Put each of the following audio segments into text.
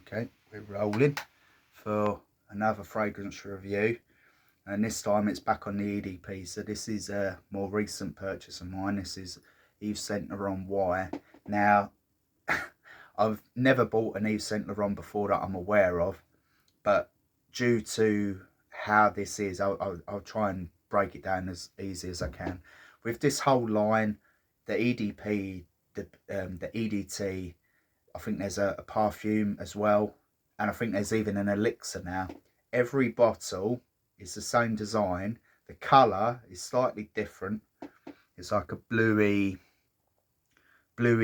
Okay, we're rolling for another fragrance review, and this time it's back on the EDP. So this is a more recent purchase of mine. This is Yves Saint Laurent Y. Now I've never bought an Yves Saint Laurent before that I'm aware of, but due to how this is, I'll try and break it down as easy as I can. With this whole line, the EDP, the EDT, I think there's a perfume as well, and I think there's even an elixir now. Every bottle is the same design. The colour is slightly different. It's like a bluey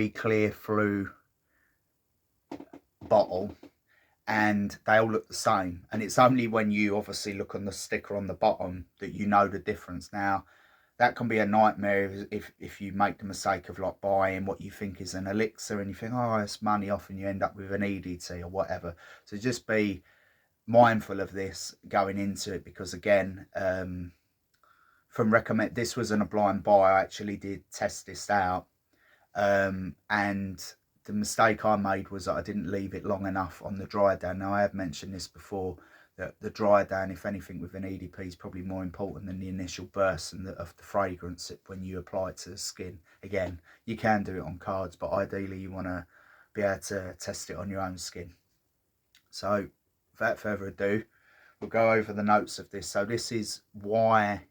clear through bottle, and they all look the same. And it's only when you obviously look on the sticker on the bottom that you know the difference. Now, that can be a nightmare if you make the mistake of like buying what you think is an elixir and you think, oh, it's money off, and you end up with an EDT or whatever. So just be mindful of this going into it, because again, this wasn't a blind buy. I actually did test this out, and the mistake I made was that I didn't leave it long enough on the dry down. Now, I have mentioned this before, that the dry down, if anything, with an EDP is probably more important than the initial burst of the fragrance when you apply it to the skin. Again, you can do it on cards, but ideally you want to be able to test it on your own skin. So without further ado, we'll go over the notes of this. So this is Y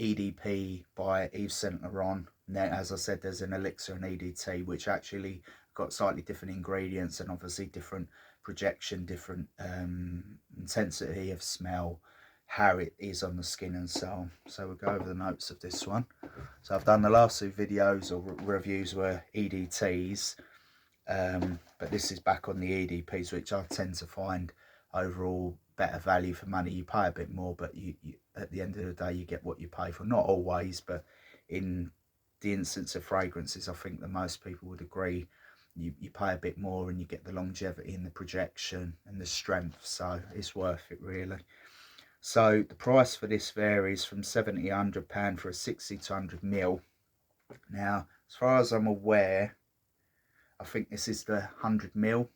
EDP by Yves Saint Laurent. And then, as I said, there's an elixir and EDT, which actually got slightly different ingredients and obviously different projection, different intensity of smell, how it is on the skin and so on. So we'll go over the notes of this one. So I've done the last two videos or reviews were EDTs, but this is back on the EDPs, which I tend to find overall better value for money. You pay a bit more, but you at the end of the day you get what you pay for. Not always, but in the instance of fragrances, I think that most people would agree you pay a bit more and you get the longevity and the projection and the strength, so it's worth it really. So the price for this varies from £70 to £100 for a 60 to 100 ml. Now, as far as I'm aware, I think this is the 100 ml,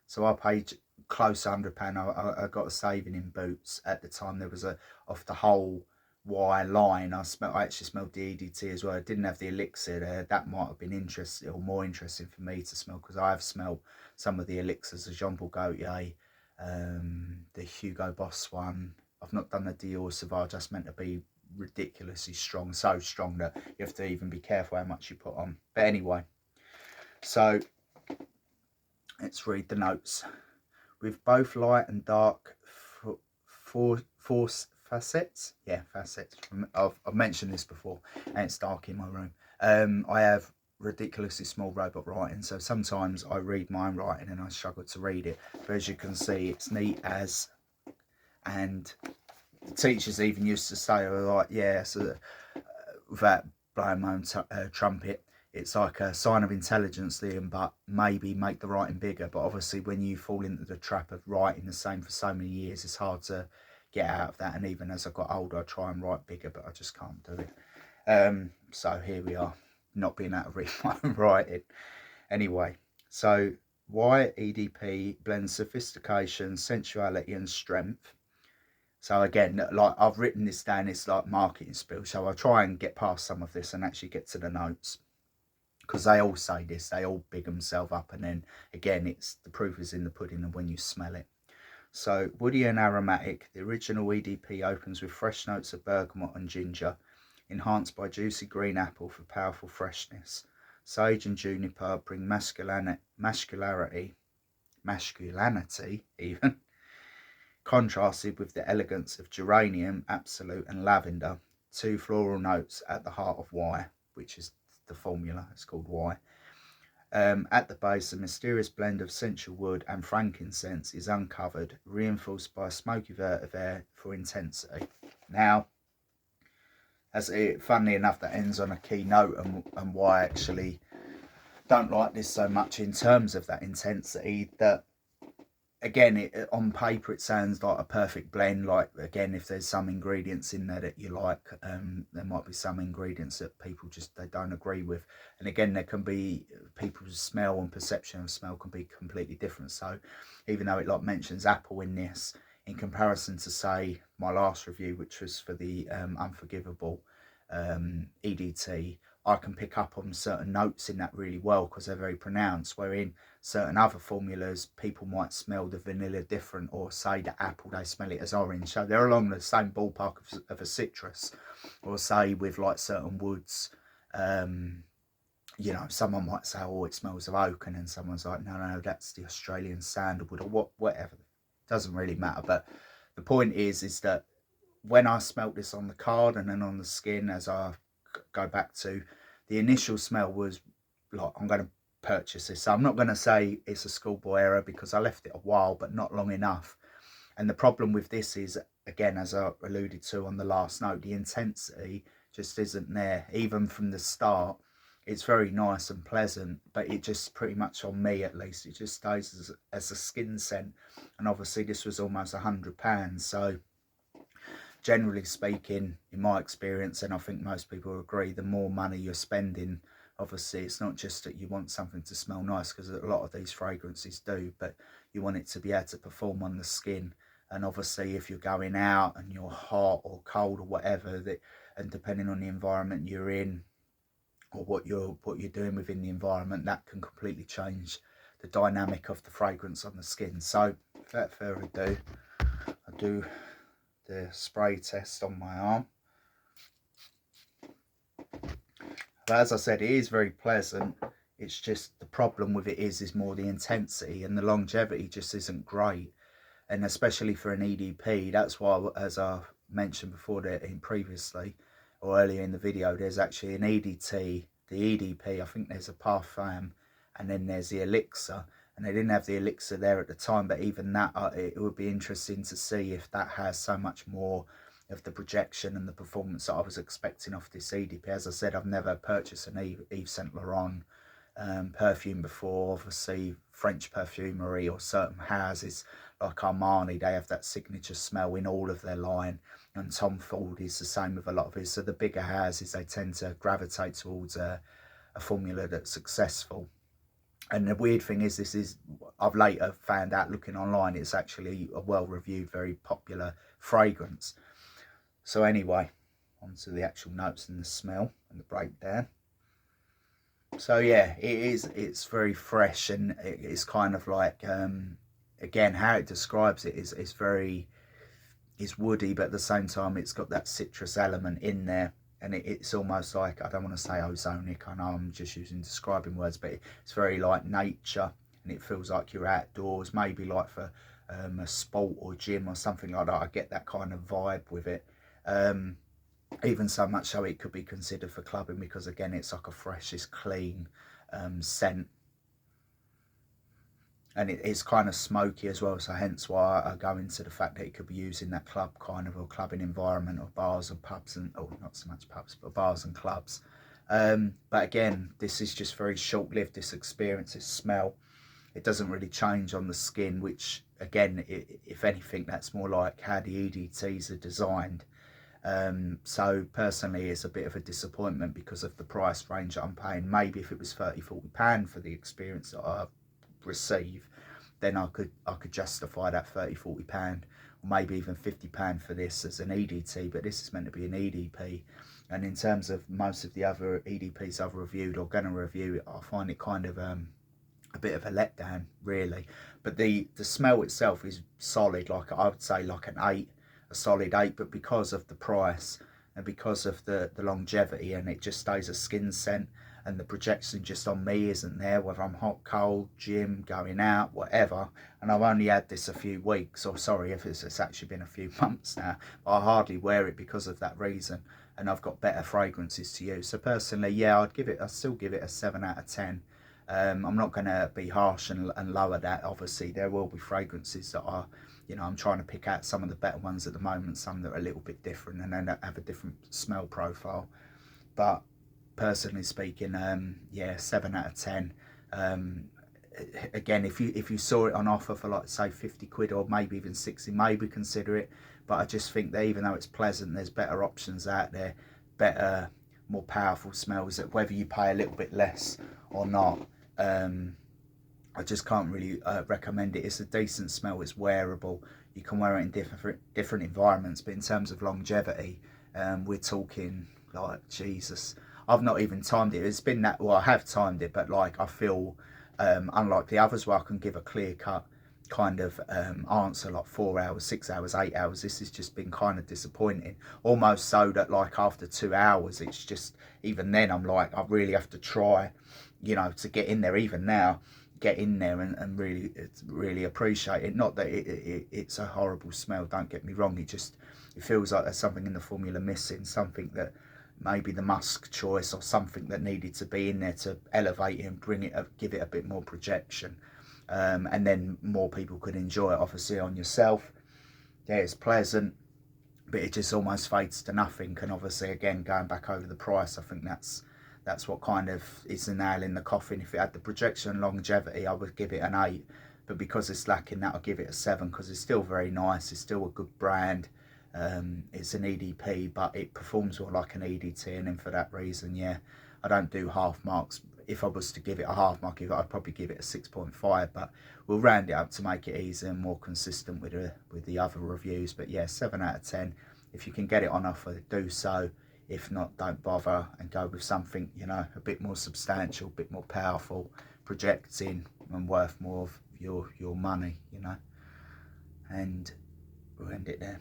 so I paid close to £100. I got a saving in Boots at the time. There was off the whole Y line, I actually smelled the EDT as well. I didn't have the elixir there. That might have been interesting, or more interesting for me to smell, because I have smelled some of the elixirs, the Jean Paul Gaultier, the Hugo Boss one. I've not done the Dior Sauvage. That's meant to be ridiculously strong, so strong that you have to even be careful how much you put on. But anyway, so let's read the notes. With both light and dark force facets, facets. I've mentioned this before, and it's dark in my room. I have ridiculously small robot writing, so sometimes I read my own writing and I struggle to read it. But as you can see, it's neat as, and the teachers even used to say, like, yeah, so without blowing my own trumpet, it's like a sign of intelligence, Liam, but maybe make the writing bigger. But obviously when you fall into the trap of writing the same for so many years, it's hard to get out of that. And even as I got older, I try and write bigger, but I just can't do it. So here we are, not being able to read my own writing. Anyway, so Y EDP blends sophistication, sensuality and strength. So again, like I've written this down, it's like marketing spiel, so I'll try and get past some of this and actually get to the notes, because they all say this, they all big themselves up, and then again, it's the proof is in the pudding and when you smell it. So woody and aromatic, the original EDP opens with fresh notes of bergamot and ginger, enhanced by juicy green apple for powerful freshness. Sage and juniper bring masculinity even, contrasted with the elegance of geranium, absolute and lavender, two floral notes at the heart of Y, which is the formula. It's called Y. At the base, a mysterious blend of sensual wood and frankincense is uncovered, reinforced by a smoky vetiver for intensity. Now, funnily enough, that ends on a key note, and why I actually don't like this so much in terms of that intensity, that again, on paper it sounds like a perfect blend. Like, again, if there's some ingredients in there that you like, there might be some ingredients that people just they don't agree with. And again, there can be people's smell and perception of smell can be completely different. So even though it like mentions apple in this, in comparison to say my last review, which was for the Unforgivable EDT, I can pick up on certain notes in that really well because they're very pronounced, wherein certain other formulas people might smell the vanilla different, or say the apple they smell it as orange, so they're along the same ballpark of a citrus. Or say with like certain woods, you know, someone might say, oh, it smells of oak, and then someone's like, no, that's the Australian sandalwood, or whatever. It doesn't really matter. But the point is that when I smelt this on the card and then on the skin, as I go back to, the initial smell was like, I'm going to purchase this. So I'm not going to say it's a schoolboy error because I left it a while, but not long enough. And the problem with this is, again, as I alluded to on the last note, the intensity just isn't there. Even from the start, it's very nice and pleasant, but it just pretty much, on me at least, it just stays as a skin scent. And obviously this was almost £100. So generally speaking, in my experience, and I think most people agree, the more money you're spending, obviously it's not just that you want something to smell nice, because a lot of these fragrances do, but you want it to be able to perform on the skin. And obviously if you're going out and you're hot or cold or whatever, and depending on the environment you're in, or what you're doing within the environment, that can completely change the dynamic of the fragrance on the skin. So without further ado, I do the spray test on my arm. But as I said, it is very pleasant. It's just the problem with it is more the intensity, and the longevity just isn't great. And especially for an EDP, that's why, as I mentioned before in previously or earlier in the video, there's actually an EDT, the EDP, I think there's a Parfum, and then there's the Elixir. And they didn't have the Elixir there at the time, but even that, it would be interesting to see if that has so much more of the projection and the performance that I was expecting off this EDP. As I said, I've never purchased an Yves Saint Laurent perfume before. Obviously French perfumery or certain houses like Armani, they have that signature smell in all of their line, and Tom Ford is the same with a lot of his. So the bigger houses, they tend to gravitate towards a formula that's successful. And the weird thing is, I've later found out looking online, it's actually a well-reviewed, very popular fragrance. So anyway, on to the actual notes and the smell and the breakdown. So yeah, it's very fresh, and it's kind of like, again, how it describes it is woody, but at the same time it's got that citrus element in there. And it's almost like, I don't want to say ozonic, I know I'm just using describing words, but it's very like nature, and it feels like you're outdoors, maybe like for a sport or gym or something like that. I get that kind of vibe with it. Even so much so it could be considered for clubbing, because again, it's like a fresh, it's clean scent. And it's kind of smoky as well, so hence why I go into the fact that it could be used in that club kind of, or clubbing environment, or bars or pubs, and not so much pubs, but bars and clubs. But again, this is just very short-lived, this experience, this smell. It doesn't really change on the skin, which again, if anything, that's more like how the EDTs are designed. So personally, it's a bit of a disappointment because of the price range that I'm paying. Maybe if it was £30–40 for the experience that I receive, then I could justify that £30–40, or maybe even £50 for this as an EDT. But this is meant to be an EDP, and in terms of most of the other EDPs I've reviewed or gonna review, I find it kind of a bit of a letdown, really. But the smell itself is solid, like I would say like an 8, a solid 8. But because of the price and because of the longevity, and it just stays a skin scent, and the projection just on me isn't there, whether I'm hot, cold, gym, going out, whatever. And I've only had this a few weeks, or sorry if it's actually been a few months now, but I hardly wear it because of that reason, and I've got better fragrances to use. So personally, yeah, I'd still give it a 7/10. I'm not going to be harsh and lower that. Obviously there will be fragrances that are, you know, I'm trying to pick out some of the better ones at the moment, some that are a little bit different and then have a different smell profile. But personally speaking, yeah, 7/10. again, if you saw it on offer for like say 50 quid or maybe even 60, maybe consider it. But I just think that even though it's pleasant, there's better options out there, better, more powerful smells, that whether you pay a little bit less or not, I just can't really recommend it. It's a decent smell, it's wearable, you can wear it in different environments, but in terms of longevity, we're talking like, Jesus, I've not even timed it. It's been that, well, I have timed it, but like I feel, unlike the others where I can give a clear cut kind of answer, like 4 hours, 6 hours, 8 hours, this has just been kind of disappointing, almost so that like after 2 hours, it's just, even then I'm like, I really have to try, you know, to get in there. Even now, get in there and really appreciate it. Not that it's a horrible smell, don't get me wrong, it feels like there's something in the formula missing, something that maybe the musk choice or something that needed to be in there to elevate it and bring it, give it a bit more projection, and then more people could enjoy it. Obviously on yourself, yeah, it's pleasant, but it just almost fades to nothing. And obviously, again, going back over the price, I think that's what kind of is the nail in the coffin. If it had the projection and longevity, I would give it an 8, but because it's lacking that, I'll give it a 7, because it's still very nice, it's still a good brand. It's an EDP, but it performs well like an EDT, and then for that reason, yeah, I don't do half marks. If I was to give it a half mark, I'd probably give it a 6.5, but we'll round it up to make it easier and more consistent with the other reviews. But yeah, 7 out of 10. If you can get it on offer, do so. If not, don't bother and go with something, you know, a bit more substantial, a bit more powerful, projecting and worth more of your money, you know. And we'll end it there.